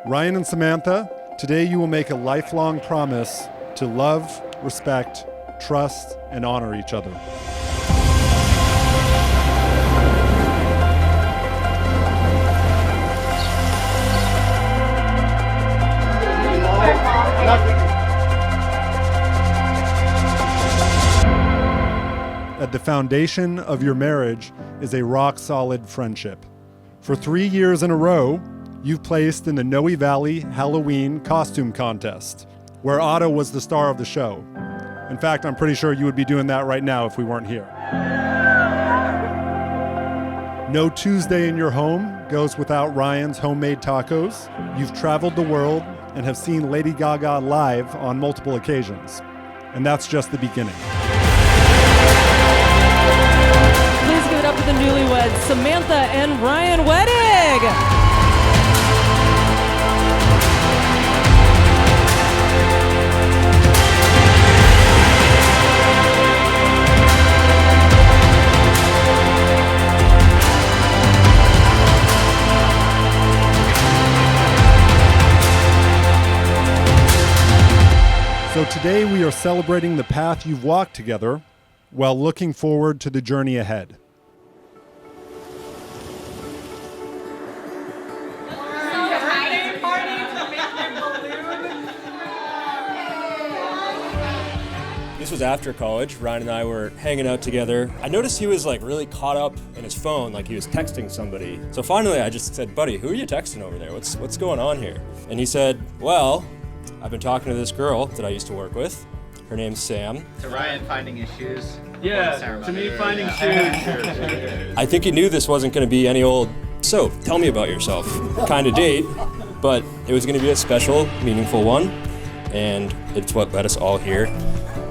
Ryan and Samantha, today you will make a lifelong promise to love, respect, trust, and honor each other. At the foundation of your marriage is a rock-solid friendship. For 3 years in a row, you've placed in the Noe Valley Halloween Costume Contest, where Otto was the star of the show. In fact, I'm pretty sure you would be doing that right now if we weren't here. No Tuesday in your home goes without Ryan's homemade tacos. You've traveled the world and have seen Lady Gaga live on multiple occasions. And that's just the beginning. Please give it up for the newlyweds, Samantha and Ryan Weddig. So today we are celebrating the path you've walked together while looking forward to the journey ahead. This was after college. Ryan and I were hanging out together. I noticed he was really caught up in his phone, like he was texting somebody. So finally I just said, buddy, who are you texting over there? What's going on here? And he said, well, I've been talking to this girl that I used to work with. Her name's Sam. To Ryan finding his shoes. Yeah, to me finding shoes. I think he knew this wasn't going to be any old, so tell me about yourself kind of date, but it was going to be a special, meaningful one, and it's what led us all here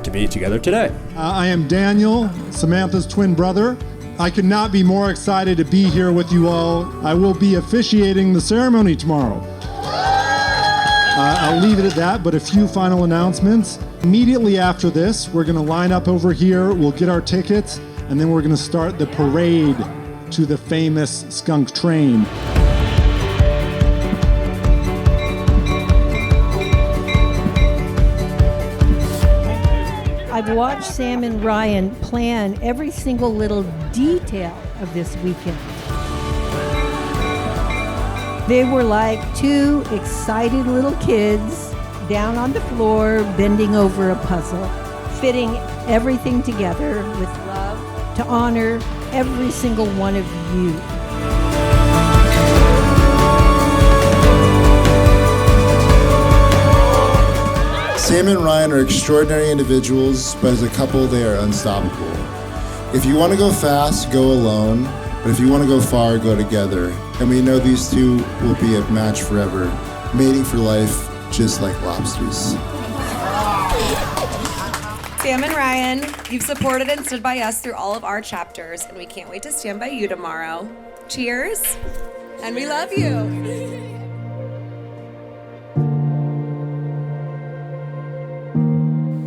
to be together today. I am Daniel, Samantha's twin brother. I could not be more excited to be here with you all. I will be officiating the ceremony tomorrow. I'll leave it at that, but a few final announcements. Immediately after this, we're going to line up over here, we'll get our tickets, and then we're going to start the parade to the famous Skunk Train. I've watched Sam and Ryan plan every single little detail of this weekend. They were like two excited little kids down on the floor, bending over a puzzle, fitting everything together with love to honor every single one of you. Sam and Ryan are extraordinary individuals, but as a couple, they are unstoppable. If you want to go fast, go alone, but if you want to go far, go together. And we know these two will be a match forever, mating for life, just like lobsters. Sam and Ryan, you've supported and stood by us through all of our chapters, and we can't wait to stand by you tomorrow. Cheers, and we love you.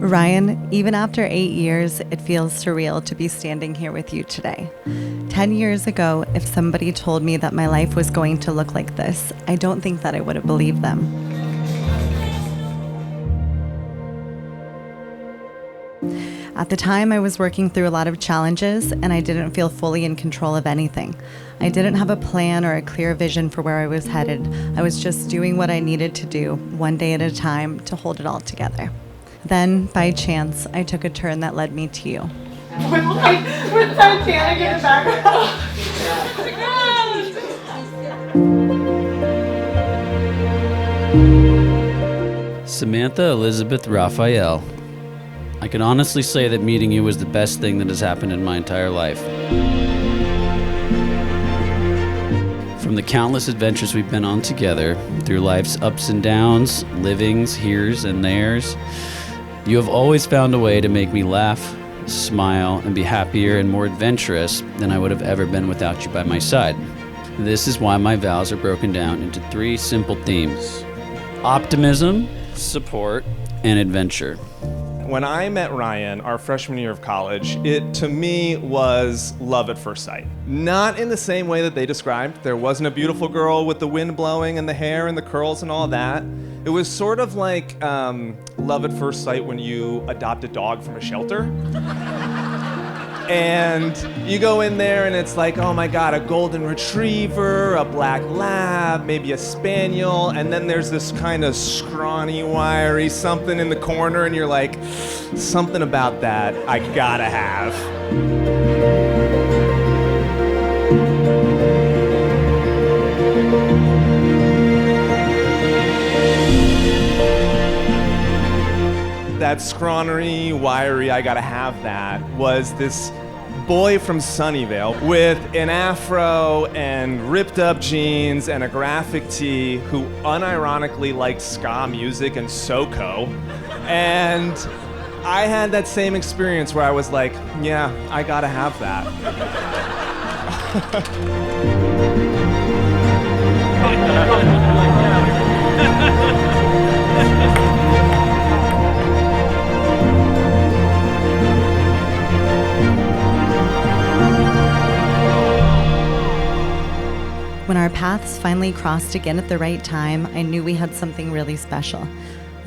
Ryan, even after 8 years, it feels surreal to be standing here with you today. 10 years ago, if somebody told me that my life was going to look like this, I don't think that I would have believed them. At the time, I was working through a lot of challenges, and I didn't feel fully in control of anything. I didn't have a plan or a clear vision for where I was headed. I was just doing what I needed to do, one day at a time, to hold it all together. Then, by chance, I took a turn that led me to you. With Titanic in the background. Samantha Elizabeth Raphael. I can honestly say that meeting you was the best thing that has happened in my entire life. From the countless adventures we've been on together, through life's ups and downs, livings, heres and theres, you have always found a way to make me laugh, smile, and be happier and more adventurous than I would have ever been without you by my side. This is why my vows are broken down into 3 simple themes: optimism, support, and adventure. When I met Ryan, our freshman year of college, it to me was love at first sight. Not in the same way that they described. There wasn't a beautiful girl with the wind blowing and the hair and the curls and all that. It was sort of like love at first sight when you adopt a dog from a shelter. And you go in there and it's like, oh my God, a golden retriever, a black lab, maybe a spaniel, and then there's this kind of scrawny, wiry something in the corner, and you're like, something about that I gotta have. That scrawny, wiry, I gotta have that, was this boy from Sunnyvale with an afro and ripped up jeans and a graphic tee who unironically liked ska music and SoCo. And I had that same experience where I was like, yeah, I gotta have that. When our paths finally crossed again at the right time, I knew we had something really special.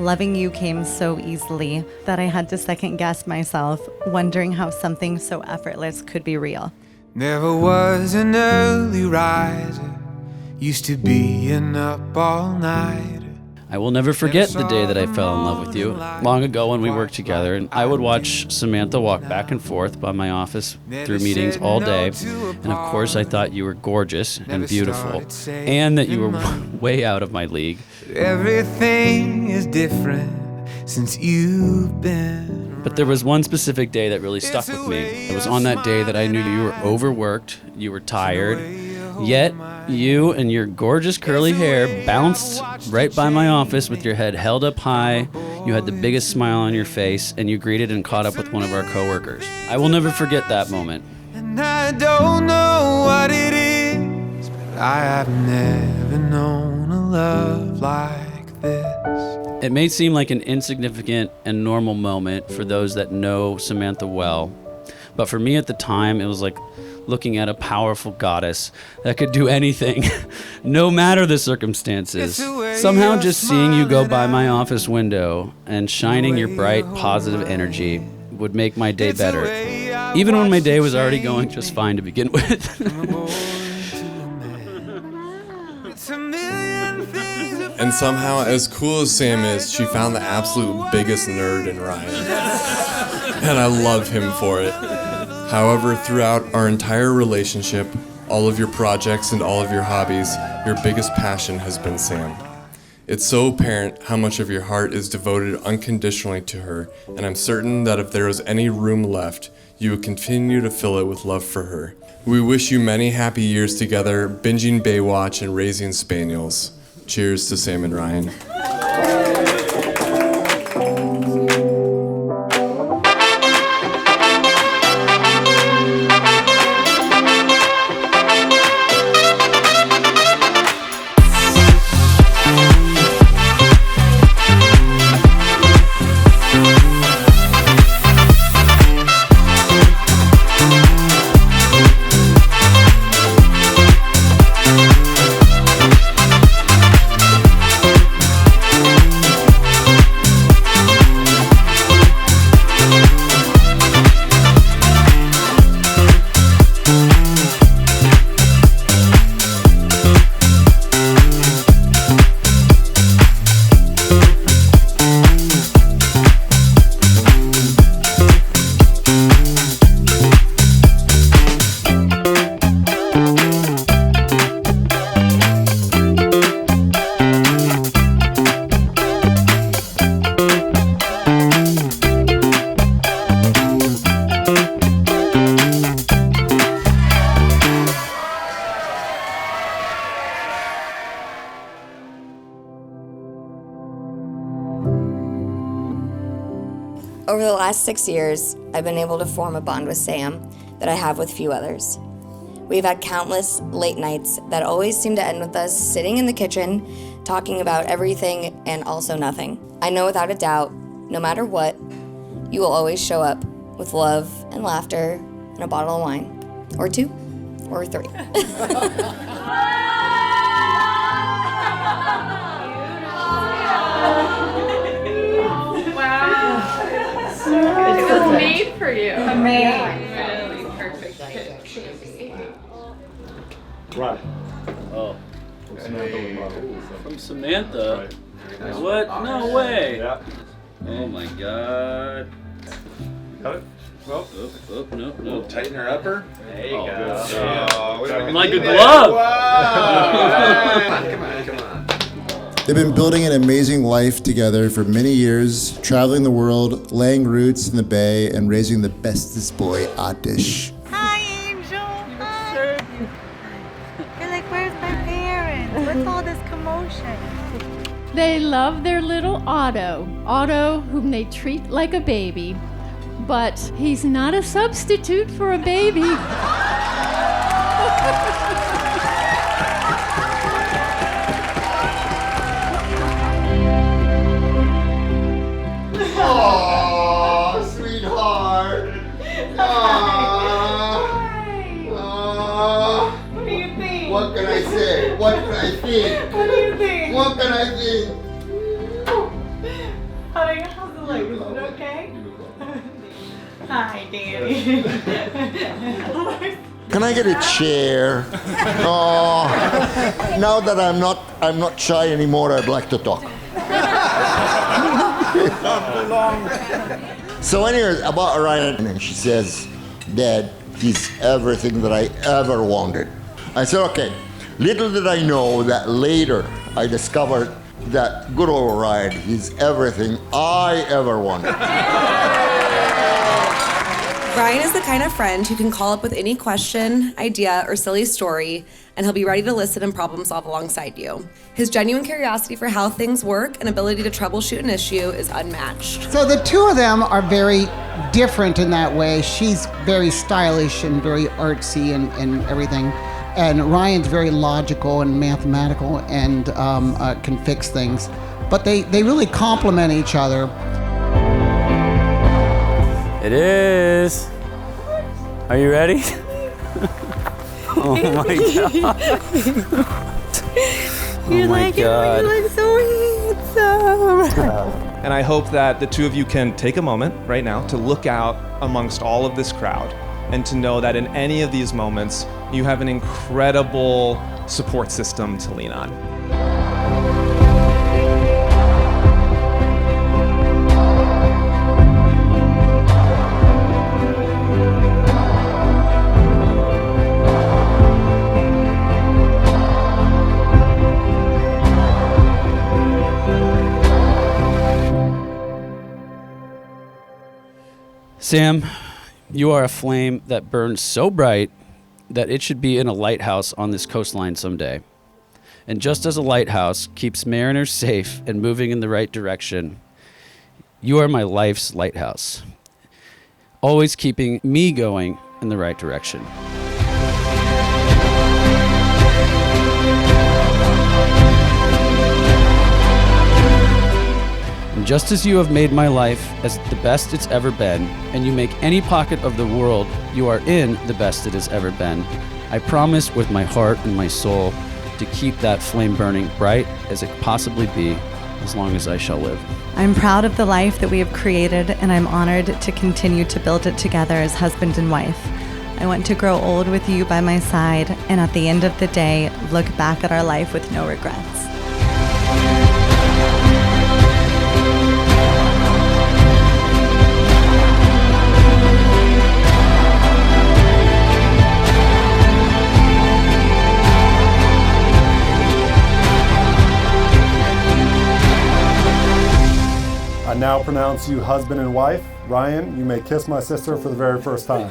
Loving you came so easily that I had to second guess myself, wondering how something so effortless could be real. Never was an early riser, used to be an up all nighter. I will never forget the day that I fell in love with you. Long ago when we worked together, and I would watch Samantha walk back and forth by my office through meetings all day. And of course I thought you were gorgeous and beautiful, and that you were way out of my league. Everything is different since you've been. But there was one specific day that really stuck with me. It was on that day that I knew you were overworked, you were tired, yet you and your gorgeous curly hair bounced right by my office with your head held up high. You had the biggest smile on your face, and you greeted and caught up with one of our coworkers. I will never forget that moment. And I don't know what it is, but I have never known a love like this. It may seem like an insignificant and normal moment for those that know Samantha well, but for me at the time, it was like looking at a powerful goddess that could do anything, no matter the circumstances. Somehow just seeing you go by my office window and shining your bright, positive energy would make my day better, even when my day was already going just fine to begin with. And somehow, as cool as Sam is, she found the absolute biggest nerd in Ryan. And I love him for it. However, throughout our entire relationship, all of your projects and all of your hobbies, your biggest passion has been Sam. It's so apparent how much of your heart is devoted unconditionally to her, and I'm certain that if there was any room left, you would continue to fill it with love for her. We wish you many happy years together, binging Baywatch and raising spaniels. Cheers to Sam and Ryan. Over the last 6 years, I've been able to form a bond with Sam that I have with few others. We've had countless late nights that always seem to end with us sitting in the kitchen, talking about everything and also nothing. I know without a doubt, no matter what, you will always show up with love and laughter and a bottle of wine. Or 2. Or 3. Wow. It was made for you. Amazing. Really perfect fit. Right. Oh. From Samantha? What? No way. Yeah. Oh my God. Got it? Well, no. Tighten her upper. There you go. Like a glove. Come on. They've been building an amazing life together for many years, traveling the world, laying roots in the Bay, and raising the bestest boy, Atish. Hi, Angel. Hi. You're like, where's my parents? What's all this commotion? They love their little Otto, whom they treat like a baby. But he's not a substitute for a baby. Aww, sweetheart. What do you think? What can I say? What can I think? What do you think? What can I think? Honey, how's the leg? Is it okay? Hi, Danny. Can I get a chair? Oh, now that I'm not shy anymore, I'd like to talk. So anyways, about Ryan, and she says, Dad, he's everything that I ever wanted. I said, okay. Little did I know that later I discovered that good old Ryan, he's everything I ever wanted. Ryan is the kind of friend who can call up with any question, idea, or silly story, and he'll be ready to listen and problem solve alongside you. His genuine curiosity for how things work and ability to troubleshoot an issue is unmatched. So the two of them are very different in that way. She's very stylish and very artsy and everything. And Ryan's very logical and mathematical and can fix things. But they really complement each other. It is. Are you ready? Oh my God. You're Oh my like, God. you look so handsome. And I hope that the two of you can take a moment right now to look out amongst all of this crowd and to know that in any of these moments, you have an incredible support system to lean on. Sam, you are a flame that burns so bright that it should be in a lighthouse on this coastline someday. And just as a lighthouse keeps mariners safe and moving in the right direction, you are my life's lighthouse, always keeping me going in the right direction. And just as you have made my life as the best it's ever been, and you make any pocket of the world you are in the best it has ever been, I promise with my heart and my soul to keep that flame burning bright as it could possibly be as long as I shall live. I'm proud of the life that we have created, and I'm honored to continue to build it together as husband and wife. I want to grow old with you by my side, and at the end of the day, look back at our life with no regrets. I now pronounce you husband and wife. Ryan, you may kiss my sister for the very first time.